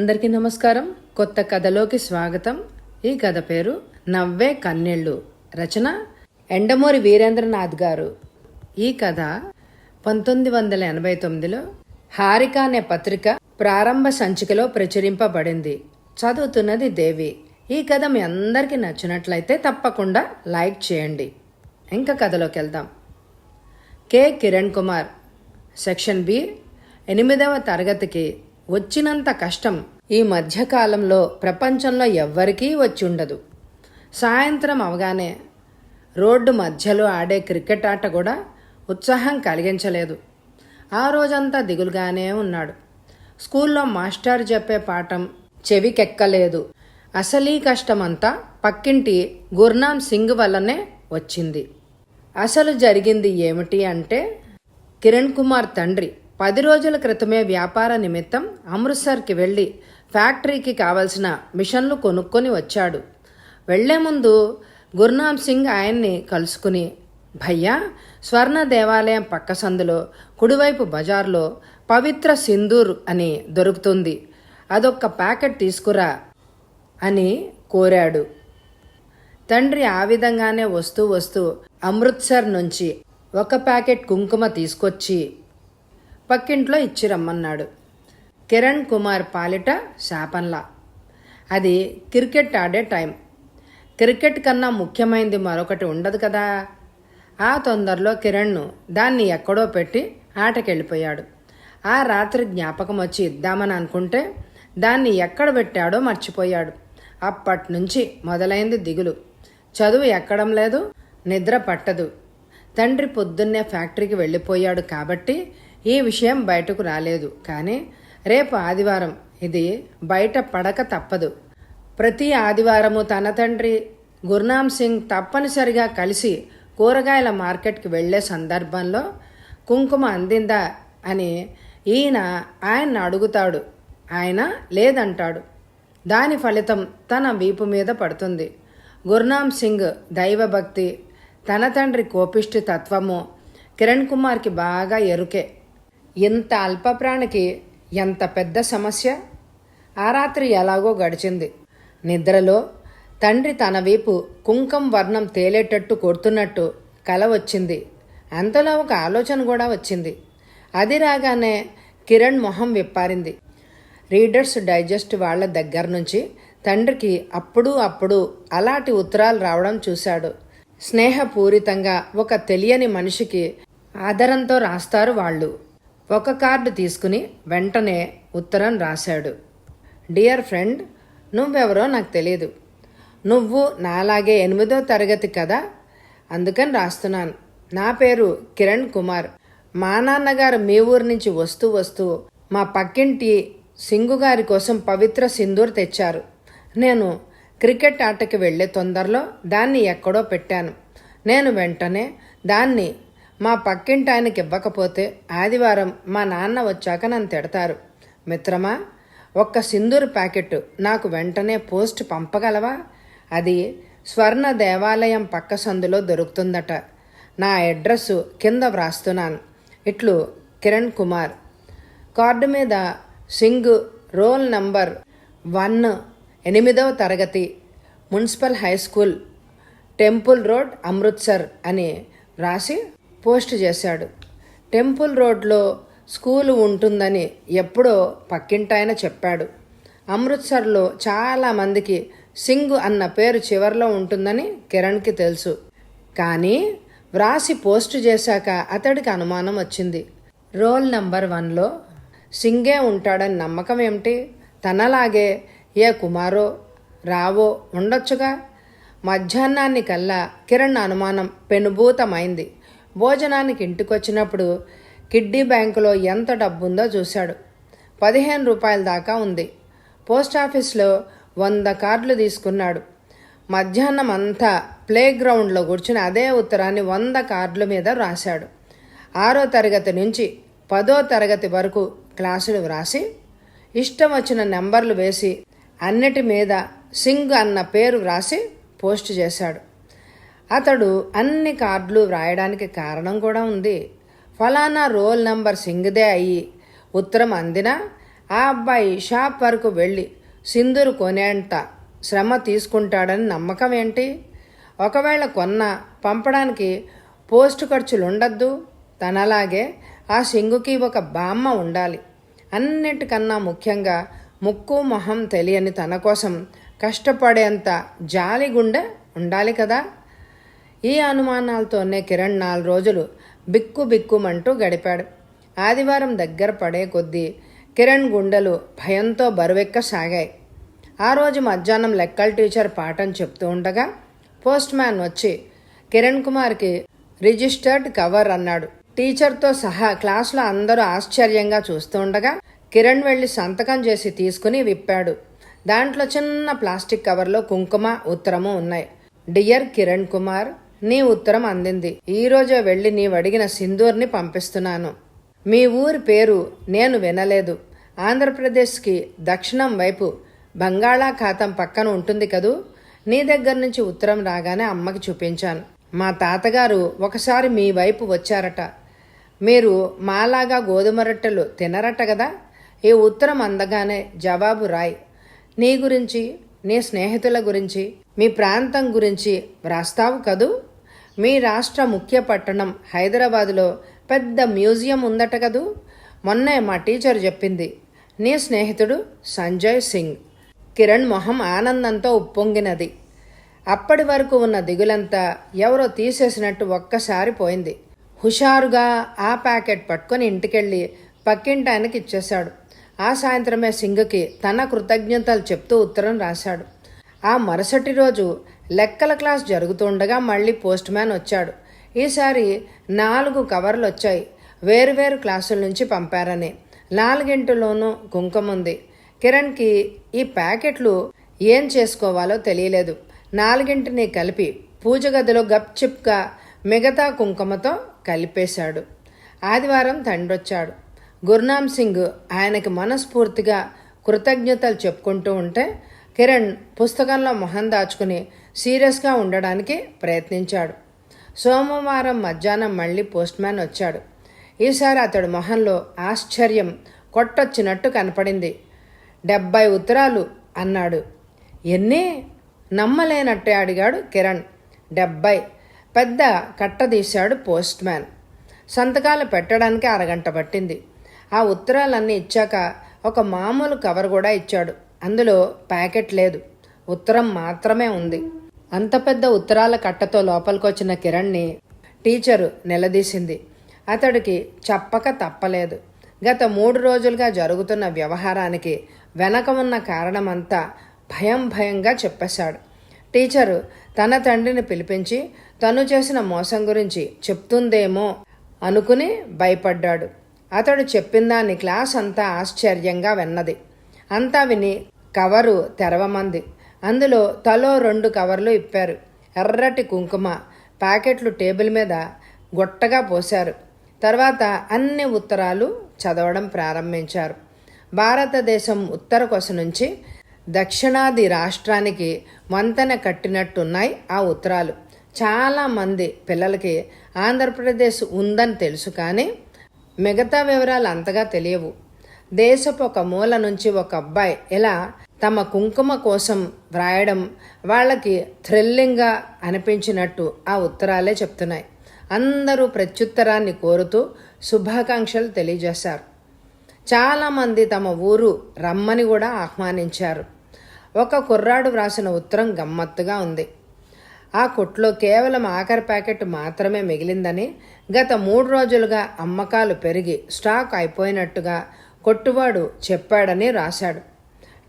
అందరికీ నమస్కారం. కొత్త కథలోకి స్వాగతం. ఈ కథ పేరు నవ్వే కన్నెళ్ళు. రచన ఎండమూరి వీరేంద్రనాథ్ గారు. ఈ కథ 1989లో హారిక అనే పత్రిక ప్రారంభ సంచికలో ప్రచురింపబడింది. చదువుతున్నది దేవి. ఈ కథ మీ అందరికీ నచ్చినట్లయితే తప్పకుండా లైక్ చేయండి. ఇంకా కథలోకి వెళ్దాం. K Kiran Kumar. Section B. 8వ తరగతికి వచ్చినంత కష్టం ఈ మధ్యకాలంలో ప్రపంచంలో ఎవ్వరికీ వచ్చి ఉండదు. సాయంత్రం అవగానే రోడ్డు మధ్యలో ఆడే క్రికెట్ ఆట కూడా ఉత్సాహం కలిగించలేదు. ఆ రోజంతా దిగులుగానే ఉన్నాడు. స్కూల్లో మాస్టర్ చెప్పే పాఠం చెవికెక్కలేదు. అసలీ కష్టమంతా పక్కింటి గుర్నామ్ సింగ్ వల్లనే వచ్చింది. అసలు జరిగింది ఏమిటి అంటే, కిరణ్ కుమార్ తండ్రి 10 రోజుల క్రితమే వ్యాపార నిమిత్తం అమృత్సర్కి వెళ్ళి ఫ్యాక్టరీకి కావలసిన మిషన్లు కొనుక్కొని వచ్చాడు. వెళ్లే ముందు గుర్నామ్ సింగ్ ఆయన్ని కలుసుకుని, భయ్యా, స్వర్ణ దేవాలయం పక్క సందులో కుడివైపు బజార్లో పవిత్ర సింధూర్ అని దొరుకుతుంది, అదొక్క ప్యాకెట్ తీసుకురా అని కోరాడు. తండ్రి ఆ విధంగానే వస్తూ అమృత్సర్ నుంచి ఒక ప్యాకెట్ కుంకుమ తీసుకొచ్చి పక్కింట్లో ఇచ్చి రమ్మన్నాడు. కిరణ్ కుమార్ పాలిట శాపంలా. అది క్రికెట్ ఆడే టైం. క్రికెట్ కన్నా ముఖ్యమైనది మరొకటి ఉండదు కదా. ఆ తొందరలో కిరణ్ను దాన్ని ఎక్కడో పెట్టి ఆటకెళ్ళిపోయాడు. ఆ రాత్రి జ్ఞాపకం వచ్చి ఇద్దామని అనుకుంటే దాన్ని ఎక్కడ పెట్టాడో మర్చిపోయాడు. అప్పట్నుంచి మొదలైంది దిగులు. చదువు ఎక్కడం లేదు, నిద్ర పట్టదు. తండ్రి పొద్దున్నే ఫ్యాక్టరీకి వెళ్ళిపోయాడు కాబట్టి ఈ విషయం బయటకు రాలేదు. కానీ రేపు ఆదివారం, ఇది బయట పడక తప్పదు. ప్రతి ఆదివారము తన తండ్రి గుర్నామ్ సింగ్ తప్పనిసరిగా కలిసి కూరగాయల మార్కెట్కి వెళ్లే సందర్భంలో కుంకుమ అందిందా అని ఆయన్ని అడుగుతాడు. ఆయన లేదంటాడు. దాని ఫలితం తన వీపు మీద పడుతుంది. గుర్నామ్ సింగ్ దైవభక్తి, తన తండ్రి కోపిష్టి తత్వము కిరణ్ కుమార్కి బాగా ఎరుకే. ఇంత అల్పప్రాణికి ఎంత పెద్ద సమస్య. ఆ రాత్రి ఎలాగో గడిచింది. నిద్రలో తండ్రి తన వీపు కుంకం వర్ణం తేలేటట్టు కొడుతున్నట్టు కల వచ్చింది. అంతలో ఒక ఆలోచన కూడా వచ్చింది. అది రాగానే కిరణ్ మొహం విప్పారింది. రీడర్స్ డైజెస్ట్ వాళ్ల దగ్గర నుంచి తండ్రికి అప్పుడు అలాంటి ఉత్తరాలు రావడం చూశాడు. స్నేహపూరితంగా ఒక తెలియని మనిషికి ఆదరంతో రాస్తారు వాళ్ళు. ఒక కార్డు తీసుకుని వెంటనే ఉత్తరం రాశాడు. డియర్ ఫ్రెండ్, నువ్వెవరో నాకు తెలియదు. నువ్వు నాలాగే 8వ తరగతి కదా, అందుకని రాస్తున్నాను. నా పేరు కిరణ్ కుమార్. మా నాన్నగారు మీ ఊరు నుంచి వస్తూ మా పక్కింటి సింగు గారి కోసం పవిత్ర సింధూర్ తెచ్చారు. నేను క్రికెట్ ఆటకి వెళ్లే తొందరలో దాన్ని ఎక్కడో పెట్టాను. నేను వెంటనే దాన్ని మా పక్కింటి ఆయనకి ఇవ్వకపోతే ఆదివారం మా నాన్న వచ్చాక నన్ను తిడతారు. మిత్రమా, ఒక్క సింధూర్ ప్యాకెట్ నాకు వెంటనే పోస్ట్ పంపగలవా? అది స్వర్ణ దేవాలయం పక్క సందులో దొరుకుతుందట. నా అడ్రస్ కింద వ్రాస్తున్నాను. ఇట్లు కిరణ్ కుమార్. కార్డు మీద సింగ్, రోల్ నంబర్ 1, 8వ తరగతి, municipal high school, temple road, Amritsar అని రాసి పోస్ట్ చేశాడు. టెంపుల్ రోడ్లో స్కూలు ఉంటుందని ఎప్పుడో పక్కింటాయన చెప్పాడు. అమృత్సర్లో చాలామందికి సింగ్ అన్న పేరు చివర్లో ఉంటుందని కిరణ్కి తెలుసు. కానీ వ్రాసి పోస్ట్ చేశాక అతడికి అనుమానం వచ్చింది. రోల్ నంబర్ 1లో సింగే ఉంటాడని నమ్మకం ఏమిటి? తనలాగే ఏ కుమారో రావో ఉండొచ్చుగా. మధ్యాహ్నాన్ని కల్లా కిరణ్ అనుమానం పెనుభూతమైంది. భోజనానికి ఇంటికొచ్చినప్పుడు కిడ్డీ బ్యాంకులో ఎంత డబ్బుందో చూశాడు. 15 రూపాయల దాకా ఉంది. పోస్టాఫీస్లో 100 కార్డులు తీసుకున్నాడు. మధ్యాహ్నం అంతా ప్లే గ్రౌండ్లో కూర్చుని అదే ఉత్తరాన్ని 100 కార్డుల మీద రాశాడు. 6వ తరగతి నుంచి 10వ తరగతి వరకు క్లాసులు వ్రాసి ఇష్టం వచ్చిన నెంబర్లు వేసి అన్నిటి మీద సింగ్ అన్న పేరు వ్రాసి పోస్ట్ చేశాడు. అతడు అన్ని కార్డులు వ్రాయడానికి కారణం కూడా ఉంది. ఫలానా రోల్ నంబర్ సింగ్దే అయ్యి ఉత్తరం అందినా ఆ అబ్బాయి షాప్ వరకు వెళ్ళి సింధూరు కొనేంత శ్రమ తీసుకుంటాడని నమ్మకం ఏంటి? ఒకవేళ కొన్నా పంపడానికి పోస్టు ఖర్చులుండద్దు. తనలాగే ఆ సింగుకి ఒక బామ్మ ఉండాలి. అన్నిటికన్నా ముఖ్యంగా ముక్కు మొహం తెలియని తన కోసం కష్టపడేంత జాలిగుండె ఉండాలి కదా. ఈ అనుమానాలతోనే కిరణ్ 4 రోజులు బిక్కుమంటూ గడిపాడు. ఆదివారం దగ్గర పడే కొద్దీ కిరణ్ గుండెలు భయంతో బరువెక్కసాగాయి. ఆ రోజు మధ్యాహ్నం లెక్కల టీచర్ పాఠం చెప్తూ ఉండగా పోస్ట్ మ్యాన్ వచ్చి కిరణ్ కుమార్కి రిజిస్టర్డ్ కవర్ అన్నాడు. టీచర్తో సహా క్లాసులో అందరూ ఆశ్చర్యంగా చూస్తూ ఉండగా కిరణ్ వెళ్ళి సంతకం చేసి తీసుకుని విప్పాడు. దాంట్లో చిన్న ప్లాస్టిక్ కవర్లో కుంకుమ ఉత్తరము ఉన్నాయి. డియర్ కిరణ్ కుమార్, నీ ఉత్తరం అందింది. ఈరోజే వెళ్ళి నీవడిగిన సింధూర్ని పంపిస్తున్నాను. మీ ఊరి పేరు నేను వినలేదు. ఆంధ్రప్రదేశ్కి దక్షిణం వైపు బంగాళాఖాతం పక్కన ఉంటుంది కదూ. నీ దగ్గర నుంచి ఉత్తరం రాగానే అమ్మకి చూపించాను. మా తాతగారు ఒకసారి మీ వైపు వచ్చారట. మీరు మాలాగా గోధుమ రొట్టెలు తినరట కదా. ఈ ఉత్తరం అందగానే జవాబు రాయ్. నీ గురించి, నీ స్నేహితుల గురించి, మీ ప్రాంతం గురించి వ్రాస్తావు కదూ. మీ రాష్ట్ర ముఖ్య పట్టణం హైదరాబాదులో పెద్ద మ్యూజియం ఉందట కదూ. మొన్నే మా టీచర్ చెప్పింది. నీ స్నేహితుడు సంజయ్ సింగ్. కిరణ్ మొహం ఆనందంతో ఉప్పొంగినది. అప్పటి వరకు ఉన్న దిగులంతా ఎవరో తీసేసినట్టు ఒక్కసారి పోయింది. హుషారుగా ఆ ప్యాకెట్ పట్టుకొని ఇంటికెళ్ళి పక్కింటి ఆయనకి ఇచ్చేశాడు. ఆ సాయంత్రమే సింగ్కి తన కృతజ్ఞతలు చెప్తూ ఉత్తరం రాశాడు. ఆ మరుసటి రోజు లెక్కల క్లాస్ జరుగుతుండగా మళ్ళీ పోస్ట్ మ్యాన్ వచ్చాడు. ఈసారి 4 కవర్లు వచ్చాయి. వేరువేరు క్లాసుల నుంచి పంపారని. 4గింటిలోనూ కుంకుముంది. కిరణ్కి ఈ ప్యాకెట్లు ఏం చేసుకోవాలో తెలియలేదు. 4గింటిని కలిపి పూజ గదిలో గప్చిప్గా మిగతా కుంకుమతో కలిపేశాడు. ఆదివారం తండ్రొచ్చాడు. గుర్నామ్ సింగ్ ఆయనకి మనస్ఫూర్తిగా కృతజ్ఞతలు చెప్పుకుంటూ ఉంటే కిరణ్ పుస్తకంలో మొహం దాచుకుని సీరియస్గా ఉండడానికి ప్రయత్నించాడు. సోమవారం మధ్యాహ్నం మళ్ళీ పోస్ట్ మ్యాన్ వచ్చాడు. ఈసారి అతడు మొహంలో ఆశ్చర్యం కొట్టొచ్చినట్టు కనపడింది. 70 ఉత్తరాలు అన్నాడు. ఎన్ని? నమ్మలేనట్టే అడిగాడు కిరణ్. 70. పెద్ద కట్టదీశాడు పోస్ట్ మ్యాన్. సంతకాలు పెట్టడానికి అరగంట పట్టింది. ఆ ఉత్తరాలన్నీ ఇచ్చాక ఒక మామూలు కవర్ కూడా ఇచ్చాడు. అందులో ప్యాకెట్ లేదు, ఉత్తరం మాత్రమే ఉంది. అంత పెద్ద ఉత్తరాల కట్టతో లోపలికొచ్చిన కిరణ్ని టీచరు నిలదీసింది. అతడికి చెప్పక తప్పలేదు. గత 3 రోజులుగా జరుగుతున్న వ్యవహారానికి వెనక ఉన్న కారణమంతా భయంగా చెప్పేశాడు. టీచరు తన తండ్రిని పిలిపించి తను చేసిన మోసం గురించి చెప్తుందేమో అనుకుని భయపడ్డాడు. అతడు చెప్పిందాన్ని క్లాస్ అంతా ఆశ్చర్యంగా విన్నది. అంతా విని కవరు తెరవమంది. అందులో తలో 2 కవర్లు ఇప్పారు. ఎర్రటి కుంకుమ ప్యాకెట్లు టేబుల్ మీద గొట్టగా పోశారు. తర్వాత అన్ని ఉత్తరాలు చదవడం ప్రారంభించారు. భారతదేశం ఉత్తర కొస నుంచి దక్షిణాది రాష్ట్రానికి వంతెన కట్టినట్టున్నాయి ఆ ఉత్తరాలు. చాలామంది పిల్లలకి ఆంధ్రప్రదేశ్ ఉందని తెలుసు, కానీ మిగతా వివరాలు అంతగా తెలియవు. దేశపు ఒక మూల నుంచి ఒక అబ్బాయి ఇలా తమ కుంకుమ కోసం వ్రాయడం వాళ్ళకి థ్రిల్లింగ్గా అనిపించినట్టు ఆ ఉత్తరాలే చెప్తున్నాయి. అందరూ ప్రత్యుత్తరాన్ని కోరుతూ శుభాకాంక్షలు తెలియజేశారు. చాలామంది తమ ఊరు రమ్మని కూడా ఆహ్వానించారు. ఒక కుర్రాడు వ్రాసిన ఉత్తరం గమ్మత్తుగా ఉంది. ఆ కొట్లో కేవలం ఆఖరి ప్యాకెట్ మాత్రమే మిగిలిందని, గత 3 రోజులుగా అమ్మకాలు పెరిగి స్టాక్ అయిపోయినట్టుగా కొట్టువాడు చెప్పాడని రాశాడు.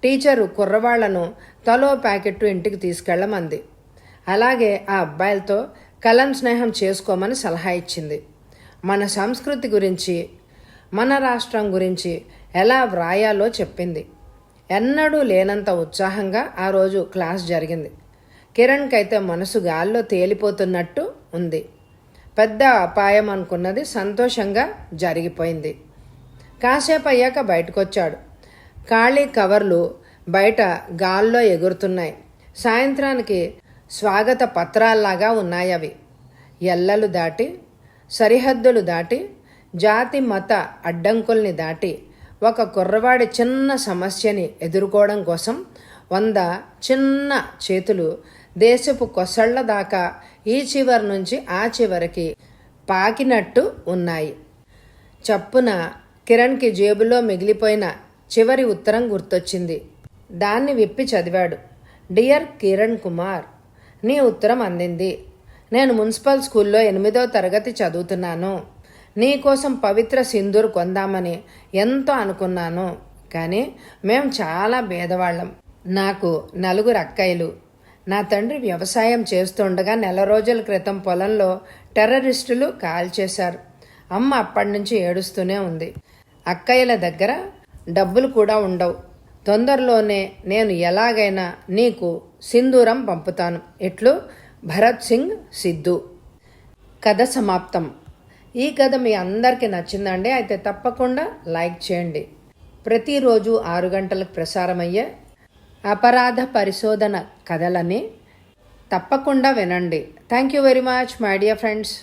టీచరు కుర్రవాళ్లను తలో ప్యాకెట్టు ఇంటికి తీసుకెళ్లమంది. అలాగే ఆ అబ్బాయిలతో కలం స్నేహం చేసుకోమని సలహా ఇచ్చింది. మన సంస్కృతి గురించి, మన రాష్ట్రం గురించి ఎలా వ్రాయాలో చెప్పింది. ఎన్నడూ లేనంత ఉత్సాహంగా ఆ రోజు క్లాస్ జరిగింది. కిరణ్కైతే మనసు గాల్లో తేలిపోతున్నట్టు ఉంది. పెద్ద అపాయం అనుకున్నది సంతోషంగా జరిగిపోయింది. కాసేపు అయ్యాక బయటకొచ్చాడు. ఖాళీ కవర్లు బయట గాల్లో ఎగురుతున్నాయి. సాయంత్రానికి స్వాగత పత్రాల్లాగా ఉన్నాయి అవి. ఎల్లలు దాటి, సరిహద్దులు దాటి, జాతి మత అడ్డంకుల్ని దాటి ఒక కుర్రవాడి చిన్న సమస్యని ఎదుర్కోవడం కోసం 100 చిన్న చేతులు దేశపు కొసళ్ల దాకా ఈ చివరి నుంచి ఆ చివరికి పాకినట్టు ఉన్నాయి. చప్పున కిరణ్కి జేబులో మిగిలిపోయిన చివరి ఉత్తరం గుర్తొచ్చింది. దాన్ని విప్పి చదివాడు. డియర్ కిరణ్ కుమార్, నీ ఉత్తరం అందింది. నేను మున్సిపల్ స్కూల్లో 8వ తరగతి చదువుతున్నాను. నీకోసం పవిత్ర సింధూర్ కొందామని ఎంతో అనుకున్నాను. కానీ మేం చాలా పేదవాళ్ళం. నాకు 4 అక్కయ్యలు. నా తండ్రి వ్యవసాయం చేస్తుండగా నెల రోజుల క్రితం పొలంలో టెర్రరిస్టులు కాల్చేశారు. అమ్మ అప్పటి నుంచి ఏడుస్తూనే ఉంది. అక్కయ్యల దగ్గర డబ్బులు కూడా ఉండవు. తొందరలోనే నేను ఎలాగైనా నీకు సింధూరం పంపుతాను. ఇట్లు భరత్ సింగ్ సిద్ధు. కథ సమాప్తం. ఈ కథ మీ అందరికీ నచ్చిందండి? అయితే తప్పకుండా లైక్ చేయండి. ప్రతిరోజు 6 గంటలకు ప్రసారమయ్యే అపరాధ పరిశోధన కథలని తప్పకుండా వినండి. Thank you very much my dear friends.